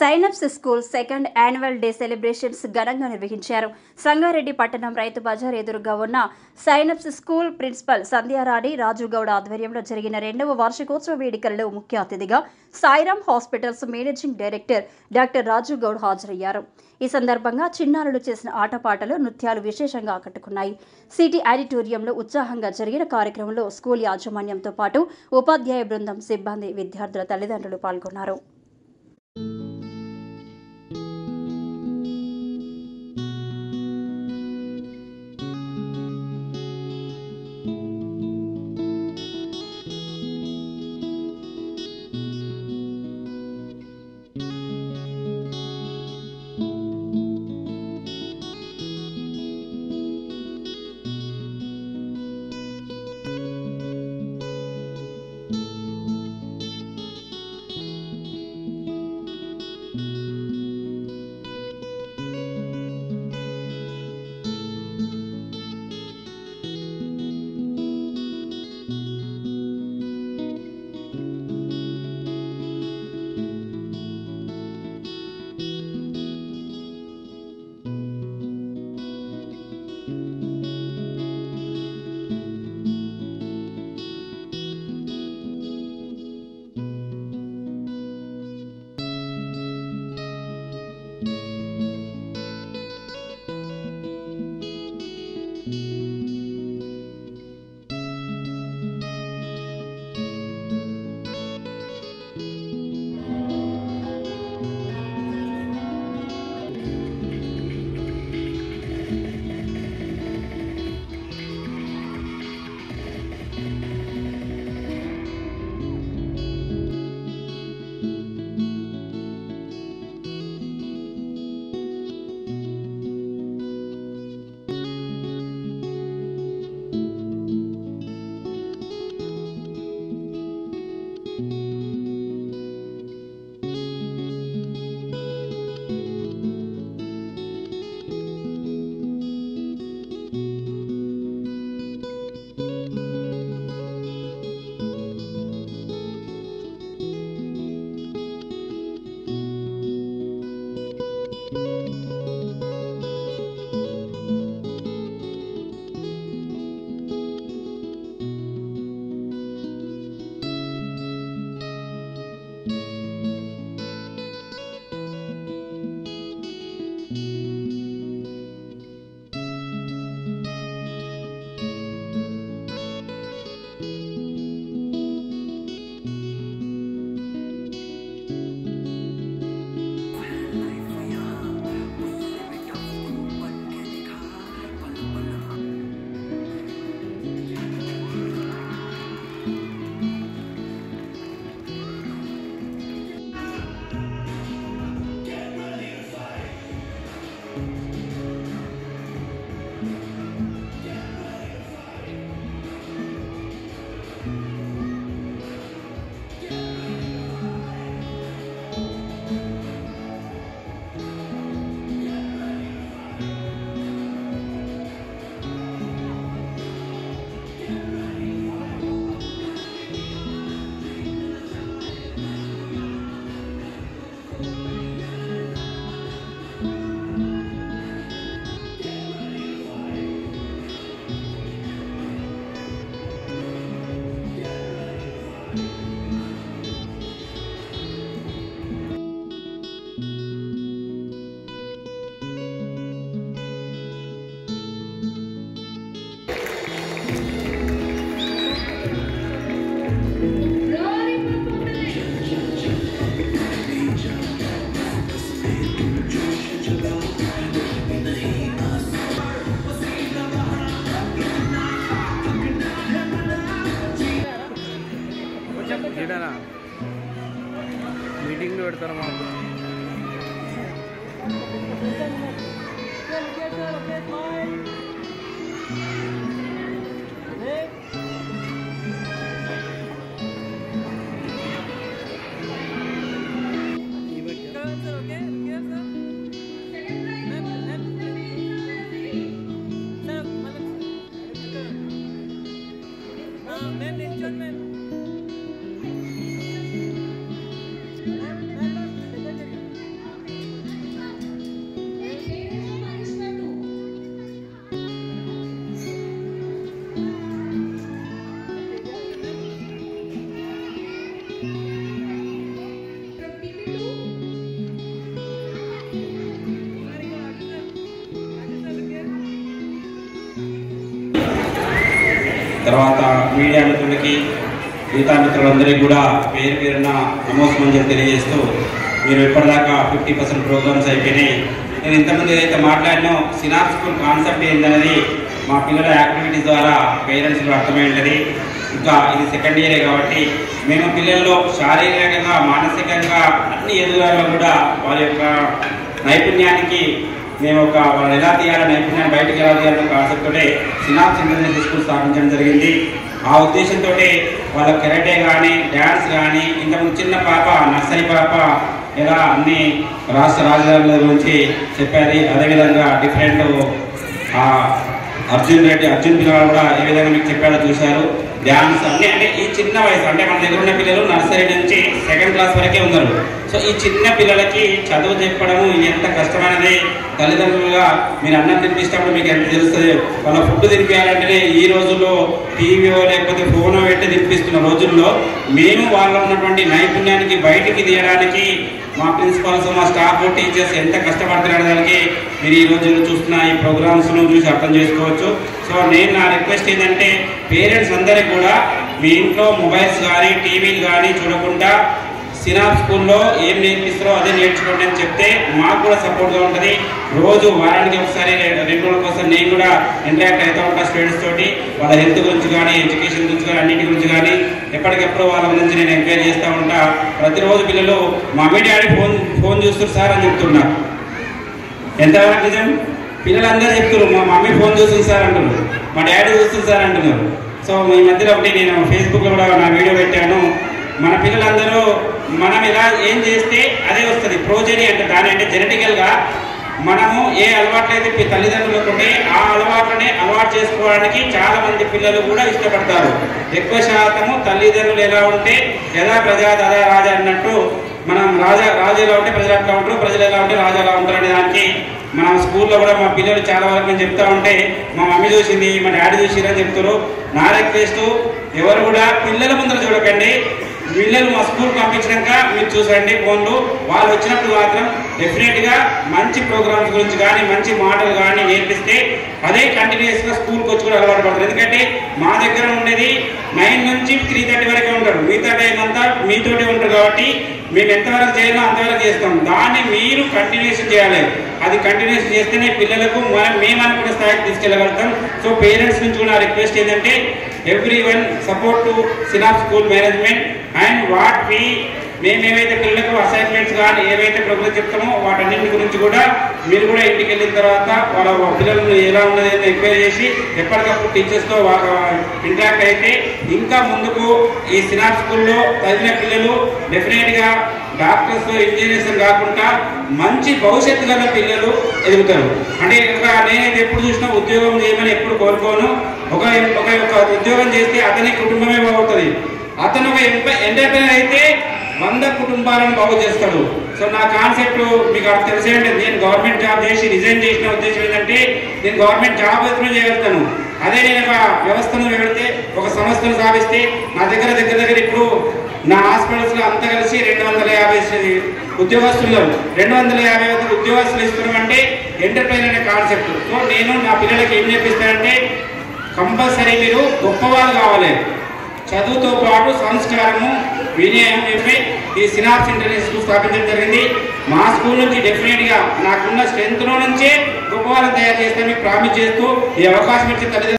Sign-ups school second annual day celebrations ఘనంగా నిర్వహించారు. సంగారెడ్డి పట్టణం రైతు బజార్ ఎదురుగా ఉన్న Synapse school principal Sandhyarani Rajugowda ఆధ్వర్యంలో జరిగిన 2వ వార్షికోత్సవ వేడుకల్లో ముఖ్య అతిథిగా Sairam hospitals managing director doctor Rajugoud హాజరయ్యారు. ఈ సందర్భంగా చిన్నారులు చేసిన ఆటపాటలు, నృత్యాలు విశేషంగా ఆకట్టుకున్నాయి. సిటీ ఆడిటోరియంలో ఉత్సాహంగా జరిగిన కార్యక్రమంలో స్కూల్ యాజమాన్యంతో పాటు ఉపాధ్యాయ బృందం, సిబ్బంది, విద్యార్థుల తల్లిదండ్రులు పాల్గొన్నారు. मीटिंग పెడతారు మాకు తర్వాత మీడియా మిత్రులకి, మిగతా మిత్రులందరికీ కూడా పేరు పేరున నమస్కారం తెలియజేస్తూ, మీరు ఇప్పటిదాకా 50% ప్రోగ్రామ్స్ అయిపోయినాయి. నేను ఇంతకుముందు ఏదైతే మాట్లాడినో సినాప్స్ స్కూల్ కాన్సెప్ట్ ఏంటనేది మా పిల్లల యాక్టివిటీస్ ద్వారా పేరెంట్స్కి అర్థమైంది. ఇంకా ఇది సెకండ్ ఇయరే కాబట్టి మేము పిల్లల్లో శారీరకంగా, మానసికంగా అన్ని ఎదుగుదలలో కూడా వారి యొక్క నైపుణ్యానికి మేము వాళ్ళు ఎలా తీయాలి, నైపుణ్యాన్ని బయటకు ఎలా తీయాలన్న కాన్సెప్ట్తోనే సినాప్స్ ఇంటర్నేషనల్ స్కూల్ స్థాపించడం జరిగింది. ఆ ఉద్దేశంతో వాళ్ళ కెరటే కానీ, డ్యాన్స్ కానీ, ఇంతకుముందు చిన్న పాప నర్సరీ పాప ఎలా అన్ని రాష్ట్ర రాజధానుల గురించి చెప్పారు. అదేవిధంగా డిఫరెంట్ అర్జున్ పిల్లలు కూడా ఏ విధంగా మీకు చెప్పాడో చూశారు. డ్యాన్స్ అన్నీ అంటే ఈ చిన్న వయసు అంటే మన దగ్గర ఉన్న పిల్లలు నర్సరీ నుంచి 2nd క్లాస్ వరకే ఉన్నారు. సో ఈ చిన్న పిల్లలకి చదువు చెప్పడము ఎంత కష్టమైనది. తల్లిదండ్రులుగా మీరు అన్నం తినిపిస్తున్నప్పుడు మీకు ఎంత తెలుస్తుంది. వాళ్ళ ఫుడ్ తినిపించాలంటే ఈ రోజుల్లో టీవీలో లేకపోతే ఫోనో పెట్టి తినిపిస్తున్న రోజుల్లో మేము వాళ్ళ ఉన్నటువంటి నైపుణ్యానికి బయటికి తీయడానికి మా ప్రిన్సిపాల్స్, మా స్టాఫ్, టీచర్స్ ఎంత కష్టపడుతున్నారు దానికి మీరు ఈ రోజు చూస్తున్న ఈ ప్రోగ్రామ్స్ను చూసి అర్థం చేసుకోవచ్చు. సో నేను నా రిక్వెస్ట్ ఏంటంటే పేరెంట్స్ అందరికీ కూడా మీ ఇంట్లో మొబైల్స్ కానీ, టీవీలు కానీ చూడకుండా సినాప్స్ స్కూల్లో ఏం నేర్పిస్తారో అదే నేర్చుకోండి అని చెప్తే మాకు కూడా సపోర్ట్గా ఉంటుంది. రోజు వారానికి ఒకసారి 2 రోజులకు ఒకసారి నేను కూడా ఇంటరాక్ట్ అవుతూ ఉంటాను స్టూడెంట్స్ తోటి. వాళ్ళ హెల్త్ గురించి కానీ, ఎడ్యుకేషన్ గురించి కానీ, అన్నింటి గురించి కానీ ఎప్పటికెప్పుడు వాళ్ళ గురించి నేను ఎంక్వైరీ చేస్తూ ఉంటా. ప్రతిరోజు పిల్లలు మా మమ్మీ డాడీ ఫోన్ చూస్తారు సార్ అని చెప్తున్నారు. ఎంతవరకు నిజం? పిల్లలందరూ చెప్తున్నారు మా మమ్మీ ఫోన్ చూస్తుంది సార్ అంటున్నారు, మా డాడీ చూస్తుంది సార్ అంటున్నారు. సో ఈ మధ్యలో ఒకటి నేను ఫేస్బుక్లో కూడా నా వీడియో పెట్టాను. మన పిల్లలందరూ మనం ఇలా ఏం చేస్తే అదే వస్తుంది. ప్రోజెనీ అంటే దాని అంటే జెనెటికల్గా మనము ఏ అలవాట్లు అయితే తల్లిదండ్రులకు ఉంటే ఆ అలవాట్లనే అలవాటు చేసుకోవడానికి చాలా మంది పిల్లలు కూడా ఇష్టపడతారు. ఎక్కువ శాతము తల్లిదండ్రులు ఎలా ఉంటే యథా ప్రజా తదా రాజా అన్నట్టు మనం రాజు ఎలా ఉంటే ప్రజలు అట్లా ఉంటారు, ప్రజలు ఎలా ఉంటే రాజు ఎలా ఉంటారు అనే దానికి మనం స్కూల్లో కూడా మా పిల్లలు చాలా వరకు నేను చెప్తా ఉంటే మా మమ్మీ చూసింది, మా డాడీ చూసిందని చెప్తారు. నా రిక్వెస్ట్ ఎవరు కూడా పిల్లల ముందర చూడకండి. పిల్లలు మా స్కూల్ పంపించినాక మీరు చూసండి ఫోన్లు. వాళ్ళు వచ్చినప్పుడు మాత్రం డెఫినెట్గా మంచి ప్రోగ్రామ్స్ గురించి కానీ, మంచి మాటలు కానీ నేర్పిస్తే అదే కంటిన్యూస్గా స్కూల్కి వచ్చి కూడా అలవాటు పడతారు. ఎందుకంటే మా దగ్గర ఉండేది 9 నుంచి 3:30 వరకే ఉంటారు. మిగతా టైం అంతా మీతోటే ఉంటారు కాబట్టి మేము ఎంతవరకు చేయాలో అంతవరకు చేస్తాం. దాన్ని మీరు కంటిన్యూషన్ చేయాలి. అది కంటిన్యూషన్ చేస్తేనే పిల్లలకు మేము అనుకున్న స్థాయికి తీసుకెళ్ళగలుగుతాం. సో పేరెంట్స్ నుంచి కూడా రిక్వెస్ట్ ఏంటంటే everyone support to synapse school management and మేము ఏవైతే పిల్లలకు అసైన్మెంట్స్ కానీ ఏవైతే ప్రోగ్రామ్స్ చెప్తామో వాటన్నింటి గురించి కూడా మీరు కూడా ఇంటికి వెళ్ళిన తర్వాత వాళ్ళ పిల్లలను ఎలా ఉన్నది ఎంక్వైరీ చేసి ఎప్పటికప్పుడు టీచర్స్తో ఇంటరాక్ట్ అయితే ఇంకా ముందుకు ఈ సినాప్స్ స్కూల్లో చదివిన పిల్లలు డెఫినెట్గా డాక్టర్స్, ఇంజనీర్స్ కాకుండా మంచి భవిష్యత్తు గల పిల్లలు ఎదుగుతారు. అంటే నేనైతే ఎప్పుడు చూసినా ఉద్యోగం చేయమని ఎప్పుడు కోరుకోను. ఒక ఉద్యోగం చేస్తే అతని కుటుంబమే బాగుంటుంది. అతను ఒక ఎంటర్ప్రైనర్ అయితే 100 కుటుంబాలను బాగు చేస్తాడు. సో నా కాన్సెప్ట్ మీకు తెలిసేయండి. నేను గవర్నమెంట్ జాబ్ చేసి రిజైన్ చేసిన ఉద్దేశం ఏంటంటే నేను గవర్నమెంట్ జాబ్ అయితే చేయగలుగుతాను. అదే నేను ఒక వ్యవస్థను పెడితే, ఒక సంస్థను స్థాపిస్తే నా దగ్గర ఇప్పుడు నా హాస్పిటల్స్లో అంతా కలిసి 250 ఉద్యోగస్తులు 250 ఉద్యోగస్తులు ఇస్తున్నామంటే ఎంటర్ప్రైనర్ అనే కాన్సెప్ట్. సో నేను నా పిల్లలకి ఏం నేర్పిస్తానంటే కంపల్సరీ మీరు గొప్పవాళ్ళు కావాలి. చదువుతో పాటు సంస్కారము, వినయం చెప్పి ఈ సినాప్స్ ఇంటర్నేషనల్ స్కూల్ స్థాపించడం జరిగింది. మా స్కూల్ నుంచి డెఫినెట్గా నాకున్న స్ట్రెంత్లో నుంచే గొప్ప వాళ్ళని తయారు చేస్తామని ప్రామిస్ చేస్తూ ఈ అవకాశం ఇచ్చిన తల్లిదండ్రులు